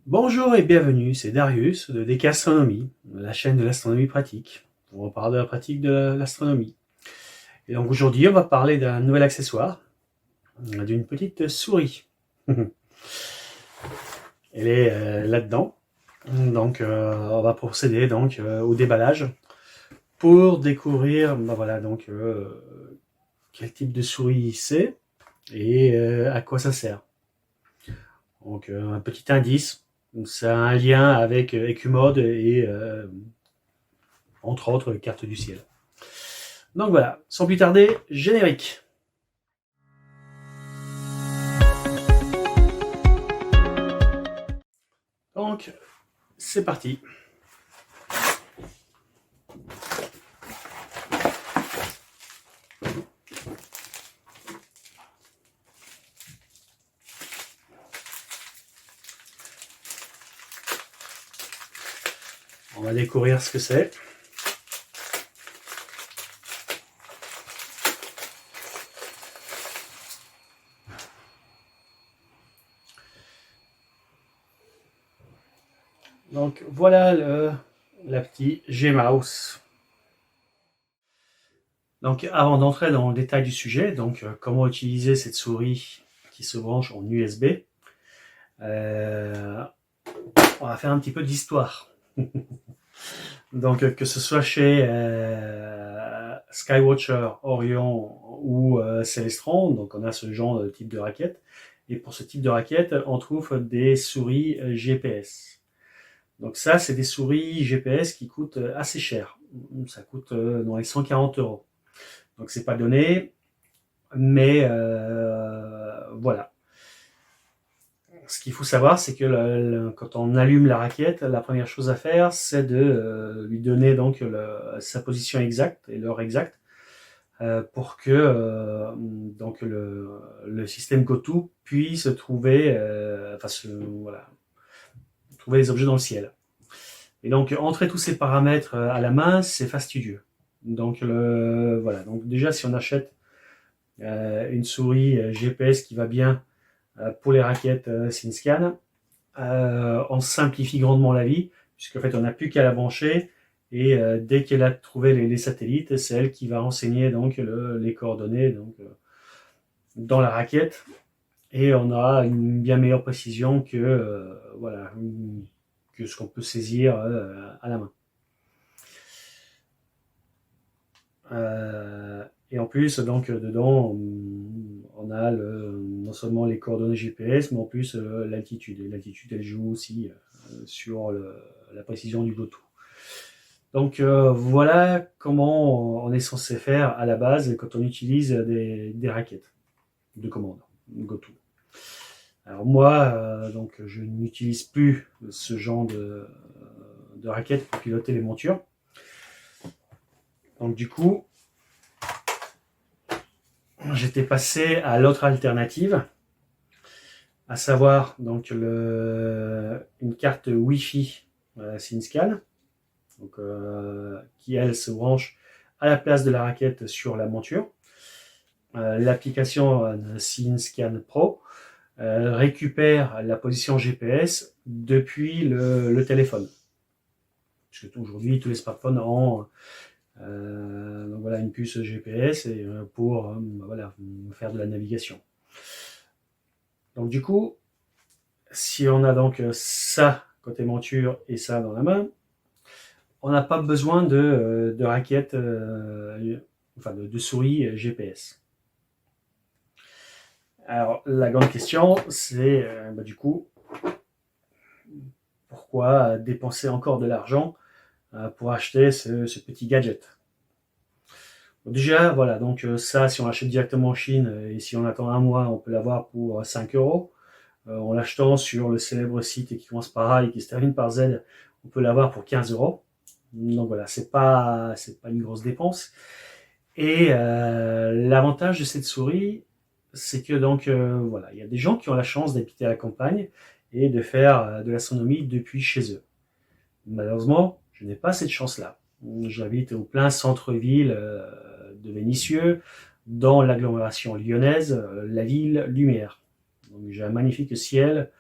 Bonjour et bienvenue, c'est Darius de DK Astronomie, la chaîne de l'astronomie pratique. On va parler de la pratique de l'astronomie. Et donc aujourd'hui, on va parler d'un nouvel accessoire, d'une petite souris. Elle est là-dedans. Donc on va procéder au déballage pour découvrir voilà, quel type de souris c'est et à quoi ça sert. Donc un petit indice, ça a un lien avec Ecumode et entre autres cartes du ciel. Donc voilà, sans plus tarder, générique. Donc c'est parti. On va découvrir ce que c'est. Donc voilà la petite Gmouse. Donc avant d'entrer dans le détail du sujet, comment utiliser cette souris qui se branche en USB, on va faire un petit peu d'histoire. Donc que ce soit chez Skywatcher, Orion ou Celestron, donc on a ce genre de type de raquette. Et pour ce type de raquette, on trouve des souris GPS. Donc ça, c'est des souris GPS qui coûtent assez cher. Ça coûte dans les 140 euros. Donc c'est pas donné, mais voilà. Ce qu'il faut savoir, c'est que quand on allume la raquette, la première chose à faire, c'est de lui donner sa position exacte et l'heure exacte pour que le système GoTo puisse trouver, voilà, trouver les objets dans le ciel. Et donc entrer tous ces paramètres à la main, c'est fastidieux. Voilà. Donc déjà, si on achète une souris GPS qui va bien pour les raquettes SynScan, on simplifie grandement la vie, puisqu'en fait, on n'a plus qu'à la brancher, et dès qu'elle a trouvé les satellites, c'est elle qui va renseigner les coordonnées dans la raquette, et on aura une bien meilleure précision que ce qu'on peut saisir à la main. Et en plus, dedans, on a non seulement les coordonnées GPS, mais en plus l'altitude. Et l'altitude, elle joue aussi sur la précision du GoTo. Donc voilà comment on est censé faire à la base quand on utilise des raquettes de commande GoTo. Alors moi, je n'utilise plus ce genre de raquettes pour piloter les montures. Donc du coup, j'étais passé à l'autre alternative, à savoir une carte Wi-Fi SynScan, qui elle se branche à la place de la raquette sur la monture. L'application SynScan Pro récupère la position GPS depuis le téléphone. Puisque aujourd'hui, tous les smartphones ont une puce GPS pour faire de la navigation. Donc du coup, si on a ça côté monture et ça dans la main, on n'a pas besoin de raquette, de souris GPS. Alors la grande question, c'est du coup, pourquoi dépenser encore de l'argent pour acheter ce petit gadget? Déjà, voilà, ça, si on l'achète directement en Chine et si on attend un mois, on peut l'avoir pour 5 euros. En l'achetant sur le célèbre site qui commence par A et qui se termine par Z, on peut l'avoir pour 15 euros. Donc voilà, c'est pas une grosse dépense. Et l'avantage de cette souris, c'est que il y a des gens qui ont la chance d'habiter à la campagne et de faire de l'astronomie depuis chez eux. Malheureusement, je n'ai pas cette chance-là. J'habite au plein centre-ville de Vénissieux, dans l'agglomération lyonnaise, la ville lumière. Donc j'ai un magnifique ciel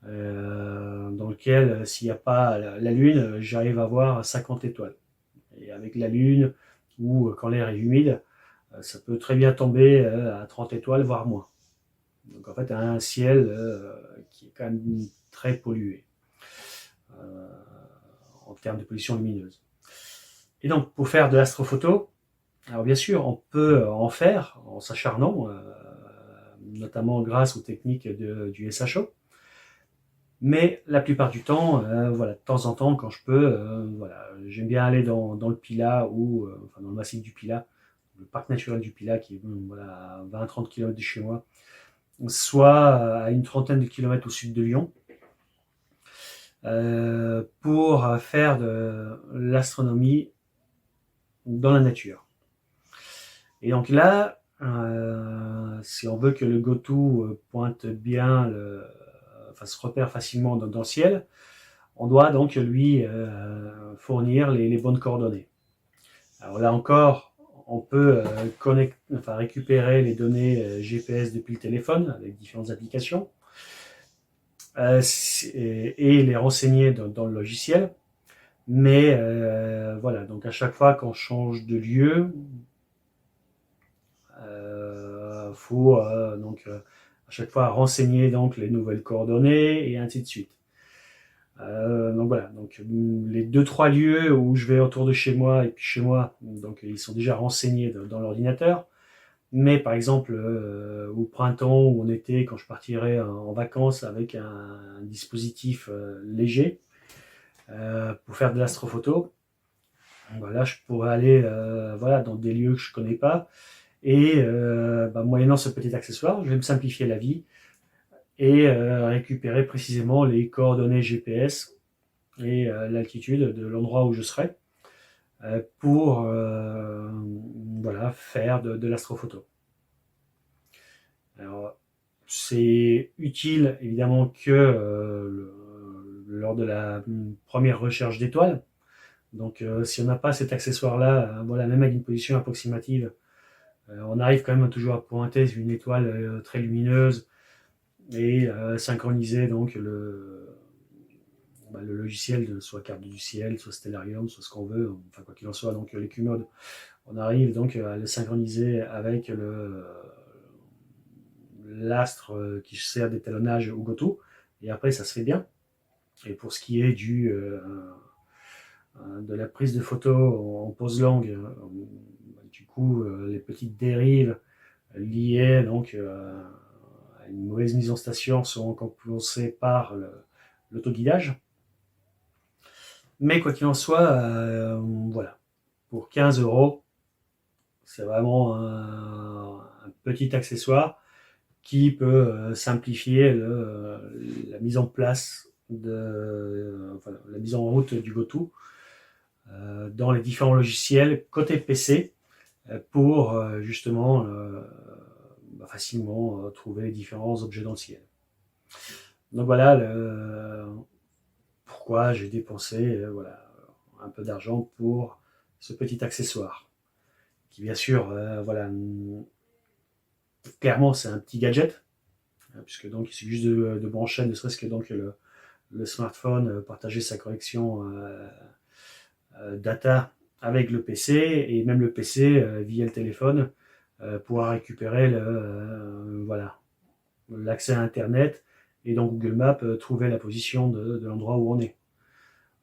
dans lequel, s'il n'y a pas la Lune, j'arrive à voir 50 étoiles. Et avec la Lune, ou quand l'air est humide, ça peut très bien tomber à 30 étoiles, voire moins. Donc en fait, un ciel qui est quand même très pollué euh, en termes de pollution lumineuse. Et donc, pour faire de l'astrophoto, alors bien sûr, on peut en faire en s'acharnant, notamment grâce aux techniques du SHO. Mais la plupart du temps, voilà, de temps en temps, quand je peux, voilà, j'aime bien aller dans le Pilat ou enfin, dans le massif du Pilat, le parc naturel du Pilat qui est voilà, à 20-30 km de chez moi, soit à une trentaine de kilomètres au sud de Lyon, pour faire de l'astronomie dans la nature. Et donc là, si on veut que le GoTo pointe bien, enfin se repère facilement dans le ciel, on doit donc lui fournir les bonnes coordonnées. Alors là encore, on peut enfin, récupérer les données GPS depuis le téléphone avec différentes applications et les renseigner dans le logiciel. Mais voilà, donc à chaque fois qu'on change de lieu, faut donc à chaque fois renseigner donc les nouvelles coordonnées et ainsi de suite. Donc voilà, donc les 2-3 lieux où je vais autour de chez moi et puis chez moi, donc ils sont déjà renseignés dans l'ordinateur. Mais par exemple au printemps ou en été, quand je partirai en vacances avec un dispositif léger pour faire de l'astrophoto, voilà, je pourrais aller voilà, dans des lieux que je connais pas et moyennant ce petit accessoire, je vais me simplifier la vie et récupérer précisément les coordonnées GPS et l'altitude de l'endroit où je serai pour voilà, faire de l'astrophoto. Alors, c'est utile évidemment que lors de la première recherche d'étoiles. Donc si on n'a pas cet accessoire-là, voilà, même avec une position approximative, on arrive quand même toujours à pointer une étoile très lumineuse et synchroniser donc le logiciel de soit carte du ciel, soit Stellarium, soit ce qu'on veut, enfin quoi qu'il en soit, donc les QMOD, on arrive donc à le synchroniser avec l'astre qui sert d'étalonnage au GoTo, et après ça se fait bien. Et pour ce qui est de la prise de photos en pose longue, du coup les petites dérives liées donc à une mauvaise mise en station sont compensées par l'autoguidage. Mais quoi qu'il en soit, voilà, pour 15 euros, c'est vraiment un petit accessoire qui peut simplifier la mise en place enfin, la mise en route du GoTo dans les différents logiciels côté PC pour justement facilement trouver les différents objets dans le ciel. Donc voilà pourquoi j'ai dépensé voilà, un peu d'argent pour ce petit accessoire qui bien sûr voilà, clairement c'est un petit gadget puisque donc il suffit juste de brancher ne serait-ce que donc le smartphone, partager sa connexion data avec le PC et même le PC via le téléphone pourra récupérer voilà, l'accès à Internet et donc Google Maps trouver la position de l'endroit où on est.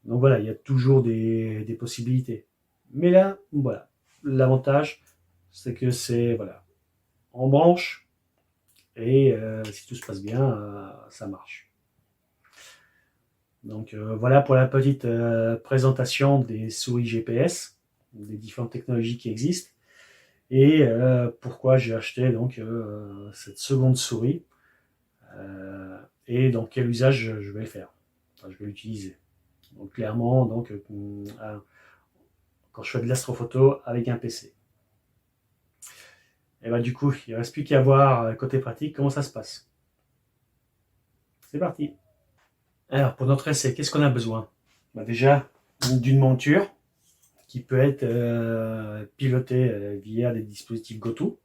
Donc voilà, il y a toujours des possibilités. Mais là, voilà, l'avantage, c'est que c'est voilà, en branche et si tout se passe bien, ça marche. Donc voilà pour la petite présentation des souris GPS, des différentes technologies qui existent et pourquoi j'ai acheté donc cette seconde souris et dans quel usage je vais le faire. Enfin, je vais l'utiliser. Donc clairement, donc quand je fais de l'astrophoto avec un PC. Et bah du coup, il ne reste plus qu'à voir côté pratique comment ça se passe. C'est parti. Alors pour notre essai, qu'est-ce qu'on a besoin? Déjà d'une monture qui peut être pilotée via des dispositifs GoTo.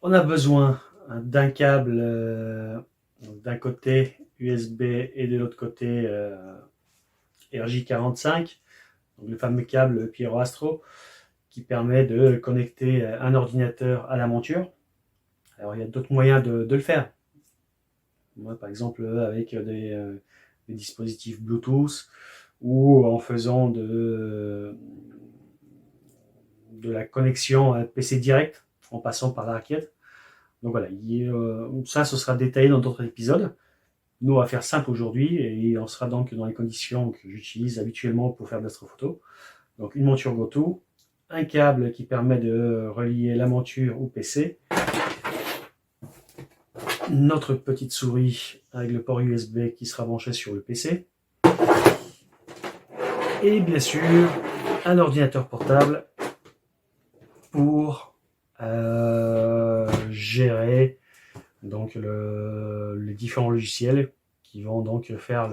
On a besoin d'un câble d'un côté USB et de l'autre côté RJ45, donc le fameux câble Piero Astro qui permet de connecter un ordinateur à la monture. Alors il y a d'autres moyens de le faire. Moi, par exemple avec des dispositifs Bluetooth ou en faisant de la connexion PC direct en passant par la raquette. Donc voilà, ça ce sera détaillé dans d'autres épisodes. Nous, on va faire simple aujourd'hui et on sera donc dans les conditions que j'utilise habituellement pour faire de l'astrophoto. Donc une monture GoTo, un câble qui permet de relier la monture au PC, notre petite souris avec le port USB qui sera branché sur le PC, et bien sûr un ordinateur portable pour gérer donc les différents logiciels qui vont donc faire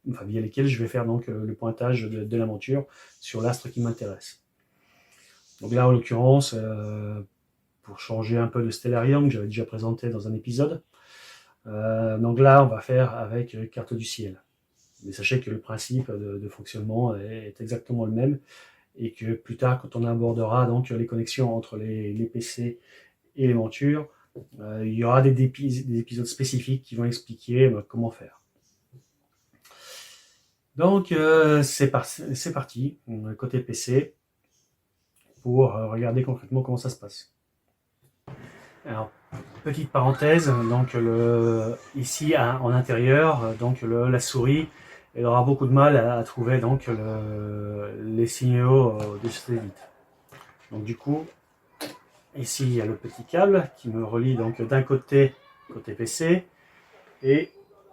via lesquels je vais faire donc le pointage de la monture sur l'astre qui m'intéresse. Donc là en l'occurrence, pour changer un peu de Stellarium que j'avais déjà présenté dans un épisode, donc là on va faire avec carte du ciel. Mais sachez que le principe de fonctionnement est exactement le même et que plus tard, quand on abordera donc les connexions entre les PC et les montures, il y aura des épisodes spécifiques qui vont expliquer comment faire. Donc c'est parti, côté PC, pour regarder concrètement comment ça se passe. Alors, petite parenthèse, donc ici en intérieur, donc la souris, elle aura beaucoup de mal à trouver donc les signaux de satellite. Donc du coup, ici il y a le petit câble qui me relie donc d'un côté PC et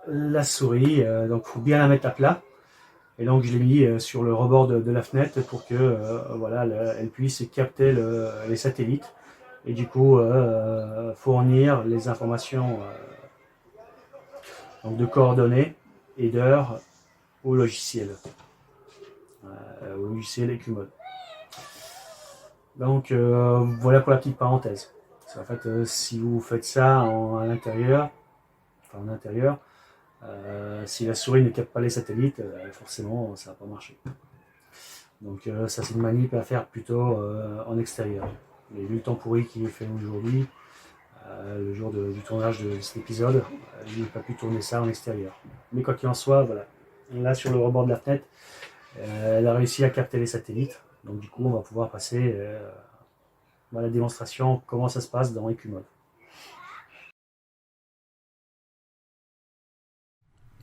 la souris, donc il faut bien la mettre à plat. Et donc je l'ai mis sur le rebord de la fenêtre pour que voilà, elle puisse capter les satellites et du coup fournir les informations donc de coordonnées et d'heures au logiciel EcuMode. Donc voilà pour la petite parenthèse. En fait, si vous faites ça à l'intérieur, en intérieur, si la souris ne capte pas les satellites, forcément ça va pas marcher. Donc ça c'est une manip à faire plutôt en extérieur. Et vu le temps pourri qu'il est fait aujourd'hui, le jour du tournage de cet épisode, je n'ai pas pu tourner ça en extérieur. Mais quoi qu'il en soit, voilà. Là sur le rebord de la fenêtre, elle a réussi à capter les satellites. Donc du coup on va pouvoir passer à la démonstration comment ça se passe dans EcuMode.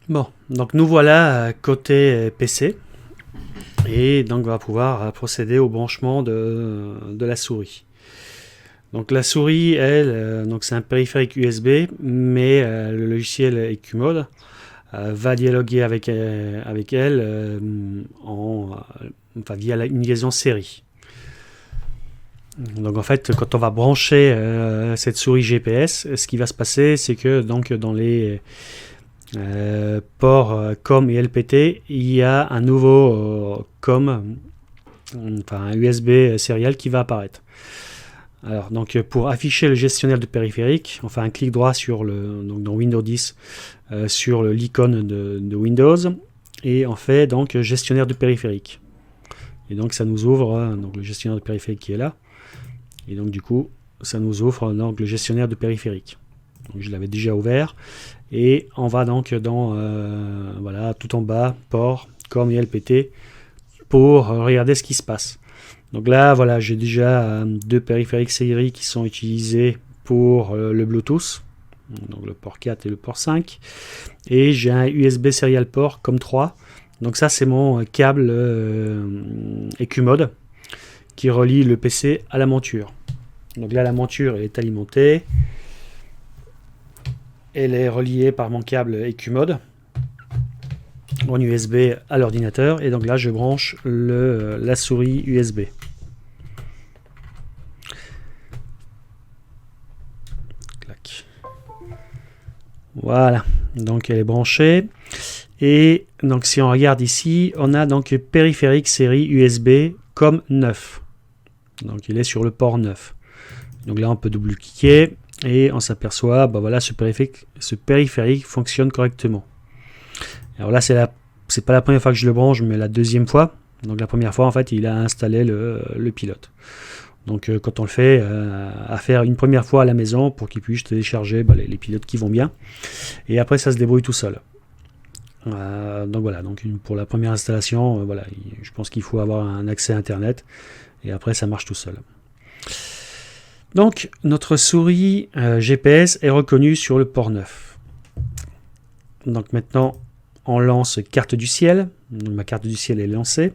Bon, donc nous voilà côté PC et donc on va pouvoir procéder au branchement de la souris. Donc la souris, elle, donc c'est un périphérique USB, mais le logiciel EcuMode va dialoguer avec elle via une liaison série. Donc en fait, quand on va brancher cette souris GPS, ce qui va se passer, c'est que donc dans les ports COM et LPT, il y a un nouveau COM, un USB serial qui va apparaître. Alors donc pour afficher le gestionnaire de périphérique, on fait un clic droit sur donc dans Windows 10 sur l'icône de Windows et on fait donc gestionnaire de périphérique. Et donc ça nous ouvre donc le gestionnaire de périphérique qui est là. Et donc du coup ça nous ouvre donc le gestionnaire de périphérique. Donc je l'avais déjà ouvert et on va donc dans voilà, tout en bas port COM et LPT pour regarder ce qui se passe. Donc là voilà, j'ai déjà deux périphériques série qui sont utilisés pour le Bluetooth, donc le port 4 et le port 5, et j'ai un USB serial port COM3. Donc ça c'est mon câble EcuMode qui relie le PC à la monture. Donc là la monture est alimentée, elle est reliée par mon câble EcuMode en USB à l'ordinateur, et donc là je branche la souris USB. Clac. Voilà, donc elle est branchée. Et donc si on regarde ici, on a donc périphérique série USB COM 9. Donc il est sur le port 9. Donc là on peut double-cliquer et on s'aperçoit, bah voilà, ce périphérique fonctionne correctement. Alors là, c'est pas la première fois que je le branche, mais la deuxième fois. Donc la première fois, en fait, il a installé le pilote. Donc quand on le fait, à faire une première fois à la maison pour qu'il puisse télécharger les pilotes qui vont bien. Et après, ça se débrouille tout seul. Donc voilà, donc pour la première installation, voilà, je pense qu'il faut avoir un accès à Internet. Et après, ça marche tout seul. Donc notre souris GPS est reconnue sur le port 9. Donc maintenant, on lance carte du ciel. Donc ma carte du ciel est lancée.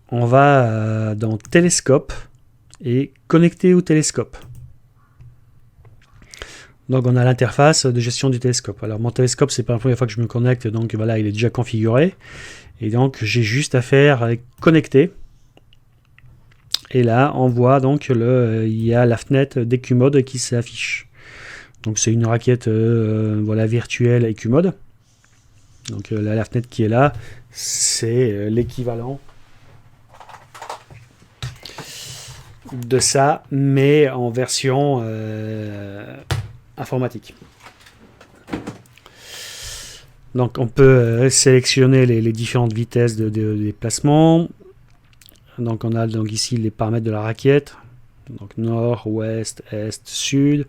On va dans télescope et connecter au télescope. Donc on a l'interface de gestion du télescope. Alors mon télescope, c'est pas la première fois que je me connecte, donc voilà, il est déjà configuré. Et donc j'ai juste à faire connecter. Et là, on voit donc il y a la fenêtre d'EcuMode qui s'affiche. Donc c'est une raquette virtuelle EcuMode. Donc la fenêtre qui est là, c'est l'équivalent de ça, mais en version informatique. Donc on peut sélectionner les différentes vitesses de déplacement. Donc on a donc ici les paramètres de la raquette. Donc nord, ouest, est, sud.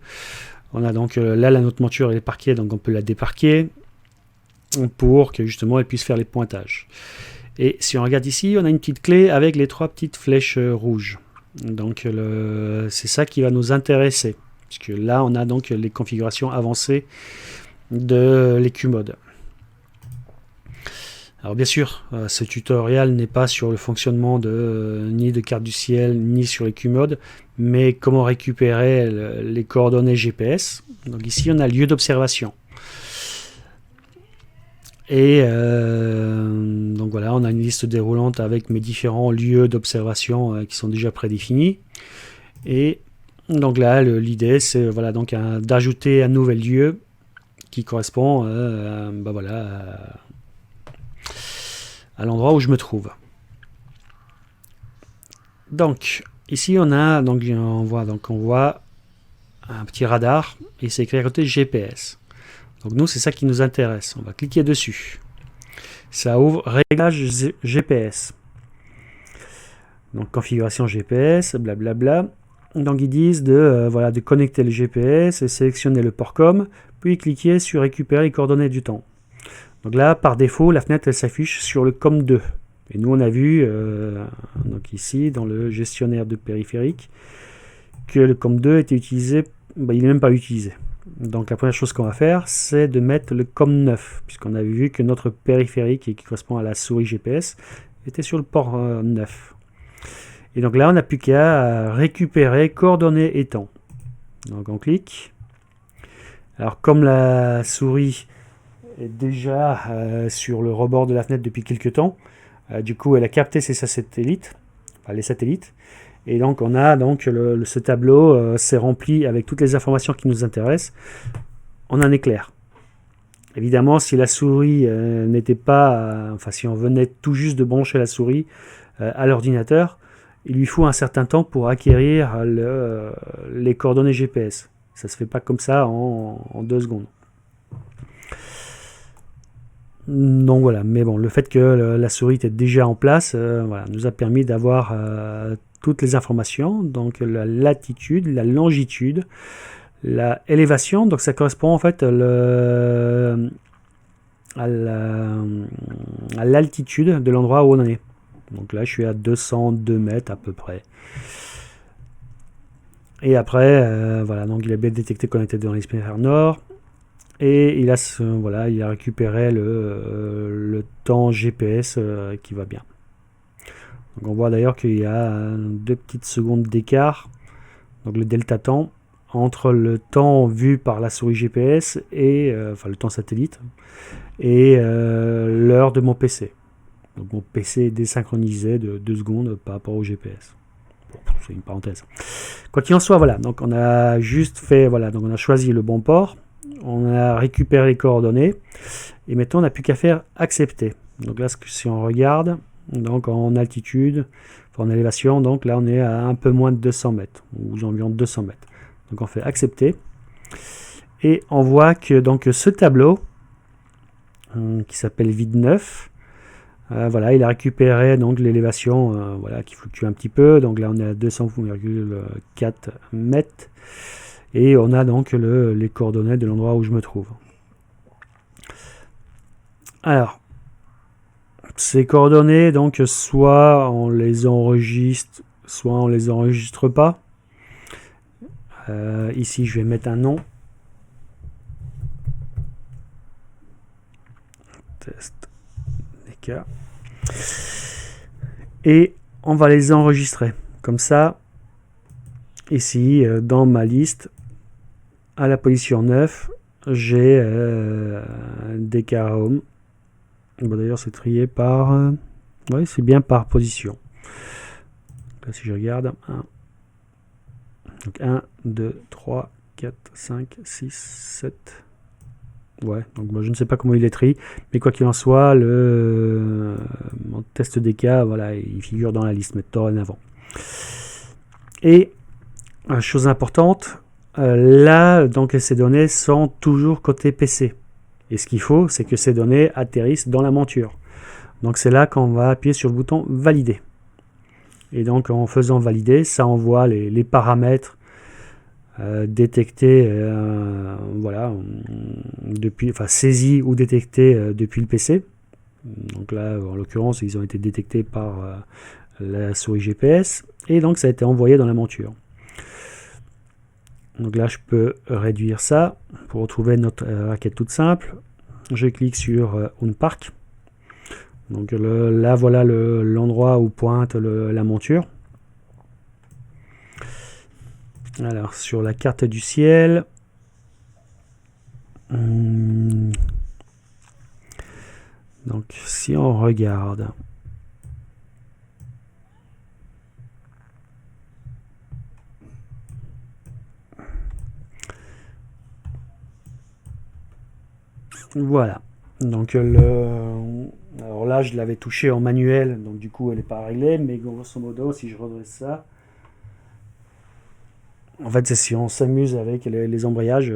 On a donc là notre monture est parquée, donc on peut la déparquer pour que justement elle puisse faire les pointages. Et si on regarde ici, on a une petite clé avec les 3 petites flèches rouges. Donc c'est ça qui va nous intéresser, puisque là on a donc les configurations avancées de l'EcuMode. Alors bien sûr, ce tutoriel n'est pas sur le fonctionnement ni de carte du ciel, ni sur l'EcuMode, mais comment récupérer les coordonnées GPS. Donc ici on a lieu d'observation. Et donc voilà, on a une liste déroulante avec mes différents lieux d'observation qui sont déjà prédéfinis. Et donc là, l'idée c'est donc d'ajouter un nouvel lieu qui correspond à l'endroit où je me trouve. Donc ici on voit un petit radar et c'est écrit à côté GPS. Donc nous, c'est ça qui nous intéresse. On va cliquer dessus. Ça ouvre réglage GPS. Donc configuration GPS, blablabla. Donc ils disent de connecter le GPS et sélectionner le port COM, puis cliquer sur récupérer les coordonnées du temps. Donc là, par défaut, la fenêtre elle s'affiche sur le COM2. Et nous, on a vu donc ici dans le gestionnaire de périphérique que le COM2 était utilisé. Il n'est même pas utilisé. Donc la première chose qu'on va faire, c'est de mettre le COM9, puisqu'on avait vu que notre périphérique, qui correspond à la souris GPS, était sur le port 9. Et donc là, on n'a plus qu'à récupérer coordonnées et temps. Donc on clique. Alors comme la souris est déjà sur le rebord de la fenêtre depuis quelques temps, du coup elle a capté les satellites. Et donc on a ce tableau s'est rempli avec toutes les informations qui nous intéressent en un éclair. Évidemment, si la souris n'était pas, si on venait tout juste de brancher la souris à l'ordinateur, il lui faut un certain temps pour acquérir les coordonnées GPS. Ça se fait pas comme ça en 2 secondes. Donc voilà, mais bon, le fait que la souris était déjà en place nous a permis d'avoir toutes les informations, donc la latitude, la longitude, la élévation, donc ça correspond en fait à l'altitude de l'endroit où on en est. Donc là je suis à 202 mètres à peu près. Et après, donc il a bien détecté qu'on était dans l'hémisphère nord. Et il a récupéré le temps GPS qui va bien. Donc on voit d'ailleurs qu'il y a 2 petites secondes d'écart, donc le delta temps, entre le temps vu par la souris GPS et le temps satellite et l'heure de mon PC. Donc mon PC est désynchronisé de 2 secondes par rapport au GPS. Bon, c'est une parenthèse. Quoi qu'il en soit, voilà. Donc on a juste fait, donc on a choisi le bon port. On a récupéré les coordonnées et maintenant on n'a plus qu'à faire accepter. Donc là, si on regarde, donc en altitude, en élévation, donc là on est à un peu moins de 200 mètres ou environ 200 mètres. Donc on fait accepter. Et on voit que donc ce tableau, qui s'appelle vide 9, voilà, il a récupéré donc l'élévation voilà, qui fluctue un petit peu. Donc là on est à 200,4 mètres. Et on a donc les coordonnées de l'endroit où je me trouve. Alors, ces coordonnées, donc soit on les enregistre, soit on les enregistre pas. Ici, je vais mettre un nom. Test DK. Et on va les enregistrer. Comme ça, ici, dans ma liste, à la position 9, j'ai DK Home. Bon, d'ailleurs, c'est trié par... oui, c'est bien par position. Là, si je regarde, 1, donc 1, 2, 3, 4, 5, 6, 7. Ouais, donc moi, je ne sais pas comment il est tri, mais quoi qu'il en soit, mon test DK, voilà, il figure dans la liste, mais dorénavant. Et, chose importante, là, donc ces données sont toujours côté PC. Et ce qu'il faut, c'est que ces données atterrissent dans la monture. Donc c'est là qu'on va appuyer sur le bouton valider. Et donc en faisant valider, ça envoie les paramètres détectés, voilà, depuis, enfin saisis ou détectés depuis le PC. Donc là, en l'occurrence, ils ont été détectés par la souris GPS. Et donc ça a été envoyé dans la monture. Donc là, je peux réduire ça pour retrouver notre requête toute simple. Je clique sur Unpark. Donc là, voilà l'endroit où pointe la monture. Alors, sur la carte du ciel, donc si on regarde, voilà. Donc alors là, je l'avais touché en manuel, donc du coup, elle n'est pas réglée, mais grosso modo, si je redresse ça, en fait, c'est si on s'amuse avec les embrayages,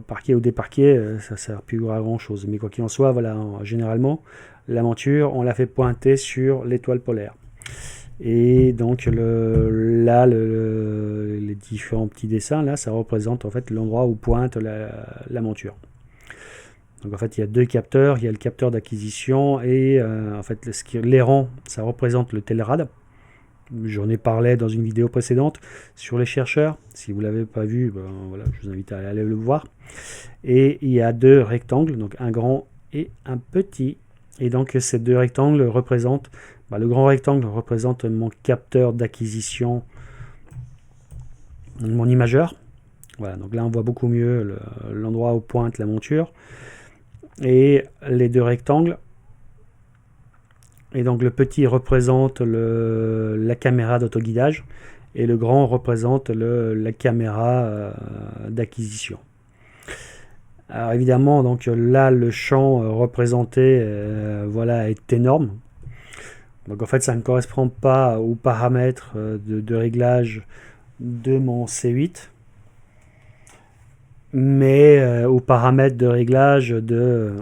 parquet ou déparquet, ça ne sert plus à grand chose. Mais quoi qu'il en soit, voilà, généralement, la monture, on la fait pointer sur l'étoile polaire. Et donc là, les différents petits dessins, là, ça représente en fait l'endroit où pointe la monture. Donc en fait, il y a deux capteurs, il y a le capteur d'acquisition et en fait, l'airant, ça représente le Telrad. J'en ai parlé dans une vidéo précédente sur les chercheurs. Si vous ne l'avez pas vu, ben voilà, je vous invite à aller le voir. Et il y a deux rectangles, donc un grand et un petit. Et donc ces deux rectangles représentent, le grand rectangle représente mon capteur d'acquisition, mon imageur. Voilà, donc là on voit beaucoup mieux l'endroit où pointe la monture. Et les deux rectangles, et donc le petit représente la caméra d'autoguidage et le grand représente la caméra d'acquisition. Alors évidemment, donc là le champ représenté voilà, est énorme. Donc en fait ça ne correspond pas aux paramètres de réglage de mon C8, mais aux paramètres de réglage de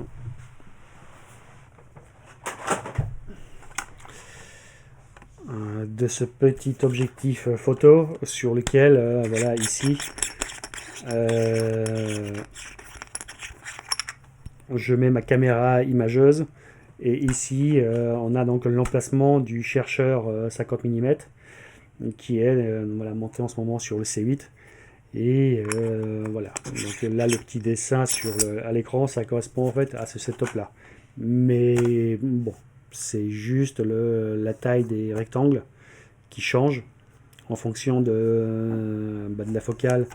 ce petit objectif photo sur lequel, voilà, ici, je mets ma caméra imageuse. Et ici, on a donc l'emplacement du chercheur 50 mm qui est voilà, monté en ce moment sur le C8. Et voilà, donc là le petit dessin à l'écran, ça correspond en fait à ce setup là. Mais bon, c'est juste la taille des rectangles qui change en fonction de la focale,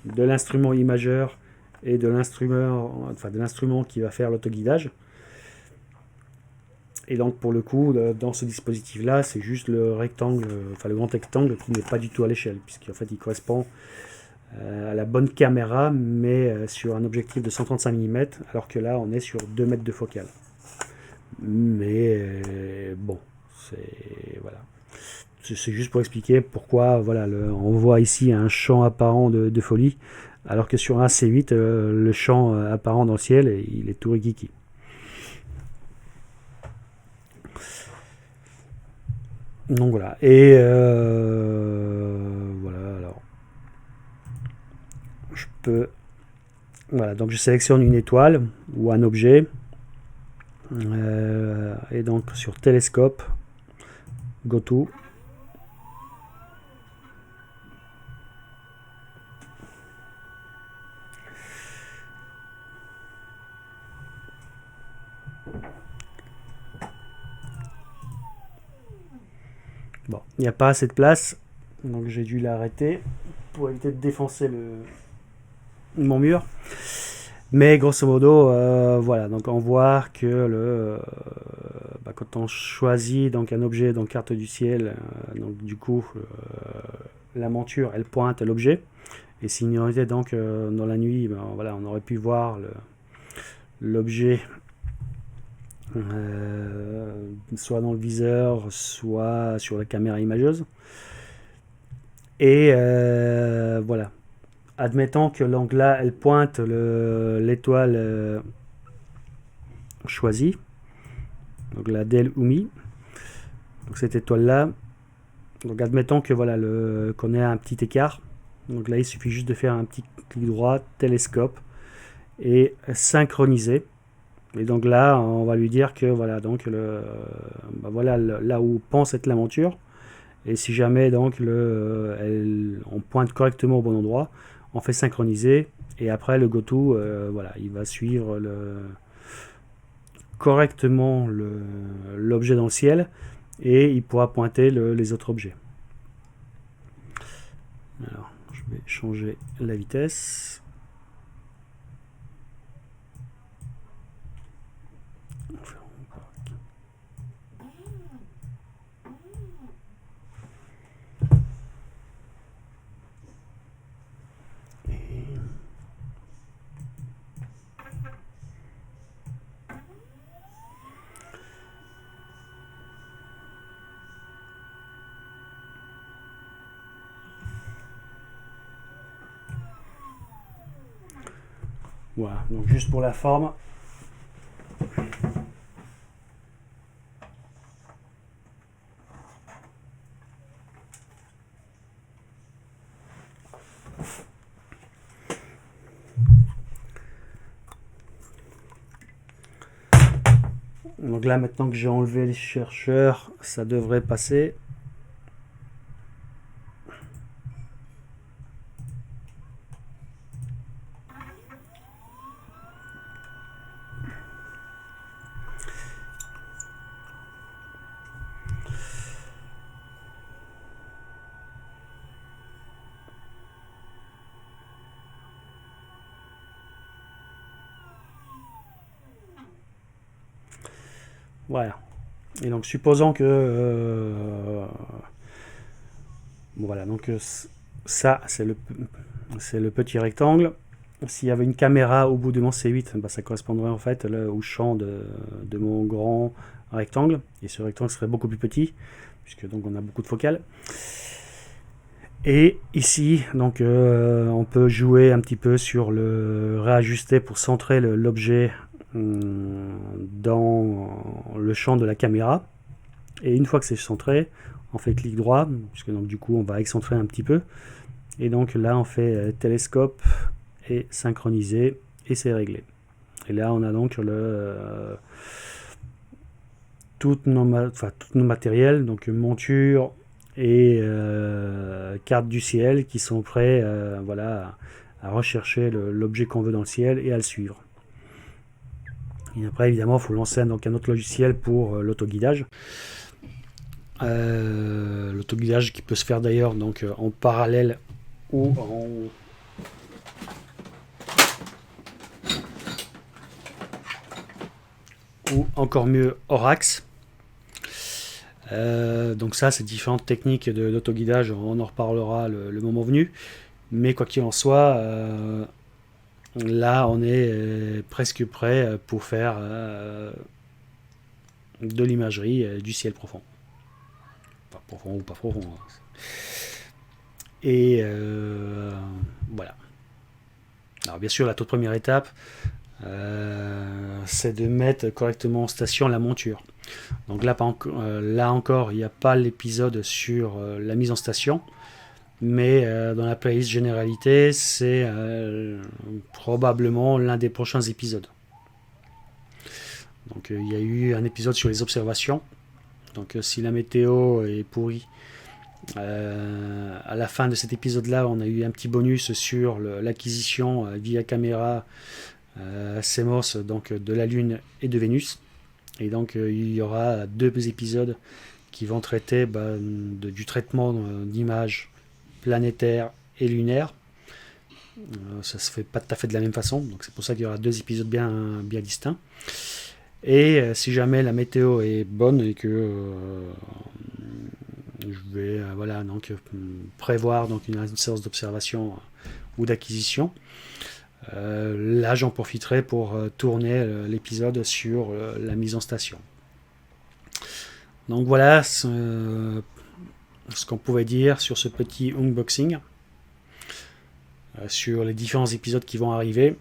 de l'instrument imageur et de l'instrument qui va faire l'autoguidage. Et donc pour le coup, dans ce dispositif là, c'est juste le rectangle, le grand rectangle qui n'est pas du tout à l'échelle, puisqu'en fait il correspond à la bonne caméra, mais sur un objectif de 135 mm, alors que là on est sur 2 mètres de focale. Mais bon, c'est voilà. c'est juste pour expliquer pourquoi voilà, on voit ici un champ apparent de folie, alors que sur un C8, le champ apparent dans le ciel, il est tout rikiki. Donc voilà. Et voilà, alors je peux. Voilà, donc je sélectionne une étoile ou un objet. Et donc sur télescope, go to. Bon, il n'y a pas assez de place, donc j'ai dû l'arrêter pour éviter de défoncer mon mur. Mais grosso modo, voilà, donc on voit que quand on choisit donc un objet dans carte du ciel, donc du coup la monture elle pointe l'objet. Et si on était donc dans la nuit, ben, voilà, on aurait pu voir l'objet soit dans le viseur, soit sur la caméra imageuse. Et voilà. Admettons que donc là, elle pointe l'étoile choisie, donc la Del Umi, donc cette étoile-là. Donc admettons que voilà qu'on ait un petit écart. Donc là, il suffit juste de faire un petit clic droit, télescope, et synchroniser. Et donc là, on va lui dire que voilà, donc voilà là où pense être la monture. Et si jamais donc on pointe correctement au bon endroit, on fait synchroniser. Et après le GoTo, voilà, il va suivre correctement l'objet dans le ciel et il pourra pointer les autres objets. Alors, je vais changer la vitesse. Voilà, donc juste pour la forme. Donc là, maintenant que j'ai enlevé les chercheurs, ça devrait passer. Voilà. Et donc supposons que bon, voilà, donc ça c'est le petit rectangle. S'il y avait une caméra au bout de mon C8, bah, ça correspondrait en fait là, au champ de mon grand rectangle. Et ce rectangle serait beaucoup plus petit, puisque donc on a beaucoup de focales. Et ici, donc on peut jouer un petit peu sur le réajuster pour centrer l'objet dans le champ de la caméra. Et une fois que c'est centré, on fait clic droit, puisque donc du coup on va excentrer un petit peu. Et donc là on fait télescope et synchroniser et c'est réglé. Et là on a donc toutes nos matériels, donc monture et carte du ciel qui sont prêts voilà, à rechercher l'objet qu'on veut dans le ciel et à le suivre. Et après évidemment il faut lancer donc un autre logiciel pour l'autoguidage. L'autoguidage qui peut se faire d'ailleurs donc en parallèle ou encore mieux hors axe. Donc ça c'est différentes techniques d'autoguidage, on en reparlera le moment venu, mais quoi qu'il en soit là on est presque prêt pour faire de l'imagerie du ciel profond. pas profond ou pas profond. Et voilà. Alors bien sûr, la toute première étape, c'est de mettre correctement en station la monture. Donc là, là encore, il n'y a pas l'épisode sur la mise en station, mais dans la playlist généralité, c'est probablement l'un des prochains épisodes. Donc il y a eu un épisode sur les observations. Donc si la météo est pourrie, à la fin de cet épisode-là, on a eu un petit bonus sur l'acquisition via caméra CMOS donc de la Lune et de Vénus. Et donc il y aura 2 épisodes qui vont traiter du traitement d'images planétaires et lunaires. Ça se fait pas tout à fait de la même façon, donc c'est pour ça qu'il y aura 2 épisodes bien distincts. Et si jamais la météo est bonne et que je vais prévoir donc une séance d'observation ou d'acquisition, là j'en profiterai pour tourner l'épisode sur la mise en station. Donc voilà ce qu'on pouvait dire sur ce petit unboxing, sur les différents épisodes qui vont arriver.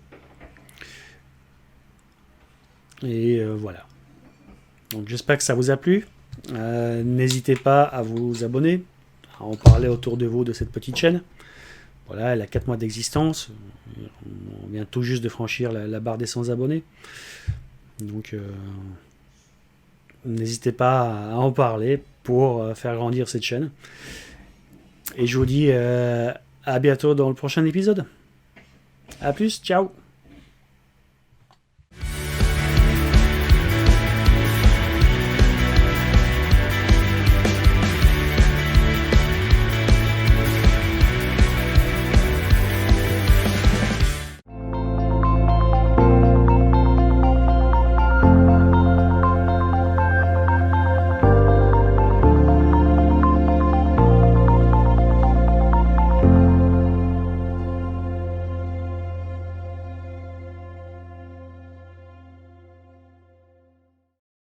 Et voilà. Donc j'espère que ça vous a plu. N'hésitez pas à vous abonner, à en parler autour de vous de cette petite chaîne. Voilà, elle a 4 mois d'existence. On vient tout juste de franchir la barre des 100 abonnés. Donc n'hésitez pas à en parler pour faire grandir cette chaîne. Et je vous dis à bientôt dans le prochain épisode. A plus, ciao.